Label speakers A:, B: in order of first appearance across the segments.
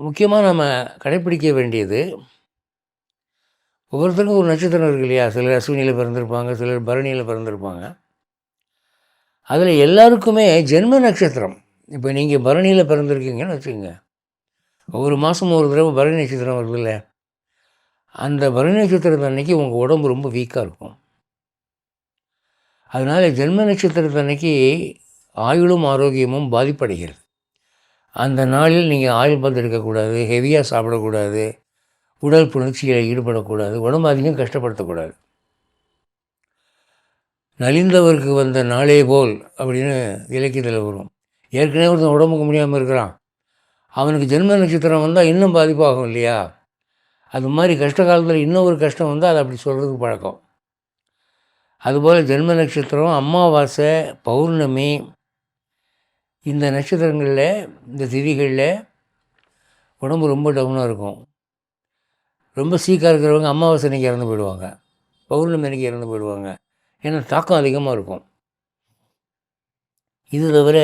A: முக்கியமாக நம்ம கடைப்பிடிக்க வேண்டியது, ஒவ்வொருத்தருக்கும் ஒரு நட்சத்திரம் இருக்கு இல்லையா? சிலர் அஸ்வினியில் பிறந்திருப்பாங்க, சிலர் பரணியில் பிறந்திருப்பாங்க. அதில் எல்லாருக்குமே ஜென்ம நட்சத்திரம், இப்போ நீங்கள் பரணியில் பிறந்திருக்கீங்கன்னு வச்சுக்கோங்க, ஒவ்வொரு மாதமும் ஒரு தடவை பரணி நட்சத்திரம் வருதுல்ல, அந்த பரணி நட்சத்திரத்து அன்னைக்கு உங்கள் உடம்பு ரொம்ப வீக்காக இருக்கும். அதனால் ஜென்ம நட்சத்திரத்து அன்னைக்கு ஆயுளும் ஆரோக்கியமும் பாதிப்படைகிறது. அந்த நாளில் நீங்கள் ஆயில் பந்து எடுக்கக்கூடாது, ஹெவியாக சாப்பிடக்கூடாது, உடல் புணர்ச்சியில் ஈடுபடக்கூடாது, உடம்பு அதிகம் கஷ்டப்படுத்தக்கூடாது. நலிந்தவருக்கு வந்த நாளே போல் அப்படின்னு இலக்கியத்தில் வரும். ஏற்கனவே ஒருத்தன் உடம்புக்கு முடியாமல் இருக்கிறான், அவனுக்கு ஜென்ம நட்சத்திரம் வந்தால் இன்னும் பாதிப்பாகும் இல்லையா? அது மாதிரி கஷ்ட காலத்தில் இன்னும் ஒரு கஷ்டம் வந்தால் அதை அப்படி சொல்கிறதுக்கு பழக்கம். அதுபோல் ஜென்ம நட்சத்திரம், அமாவாசை, பௌர்ணமி, இந்த நட்சத்திரங்களில், இந்த திதிகளில் உடம்பு ரொம்ப டவுனாக இருக்கும். ரொம்ப சீக்காக இருக்கிறவங்க அமாவாசை அன்றைக்கி இறந்து போயிடுவாங்க, பௌர்ணமி அன்றைக்கி இறந்து போயிடுவாங்க. ஏன்னா தாக்கம் அதிகமாக இருக்கும். இது தவிர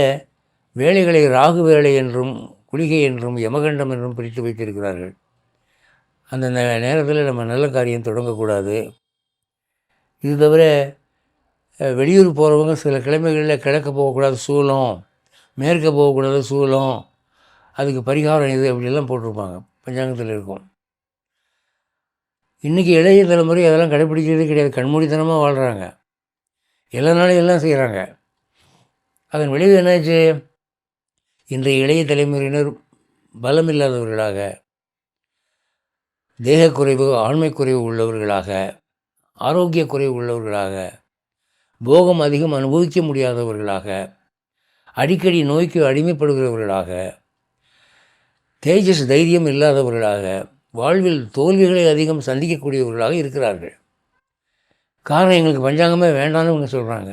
A: வேலைகளை ராகு வேலை என்றும் குளிகை என்றும் யமகண்டம் என்றும் பிரித்து வைத்திருக்கிறார்கள். அந்த நேரத்தில் நம்ம நல்ல காரியம் தொடங்கக்கூடாது. இது தவிர வெளியூர் போகிறவங்க சில கிழமைகளில் கிழக்க போகக்கூடாது சூலம், மேற்க போகக்கூடாது சூலம், அதுக்கு பரிகாரம் இது அப்படிலாம் போட்டிருப்பாங்க, பஞ்சாங்கத்தில் இருக்கும். இன்றைக்கி இளைய தலைமுறை அதெல்லாம் கடைப்பிடிக்கிறதே கிடையாது, கண்மூடித்தனமாக வாழ்கிறாங்க, எல்லா நாளும் எல்லாம் செய்கிறாங்க. அதன் விளைவு என்னாச்சு? இன்றைய இளைய தலைமுறையினர் பலமில்லாதவர்களாக, தேகக்குறைவு, ஆண்மை குறைவு உள்ளவர்களாக, ஆரோக்கிய குறைவு உள்ளவர்களாக, போகம் அதிகம் அனுபவிக்க முடியாதவர்களாக, அடிக்கடி நோய்க்கு அடிமைப்படுகிறவர்களாக, தேஜஸ் தைரியம் இல்லாதவர்களாக, வாழ்வில் தோல்விகளை அதிகம் சந்திக்கக்கூடியவர்களாக இருக்கிறார்கள். காரணம், எங்களுக்கு பஞ்சாங்கமே வேண்டாம்னு இவங்க சொல்கிறாங்க.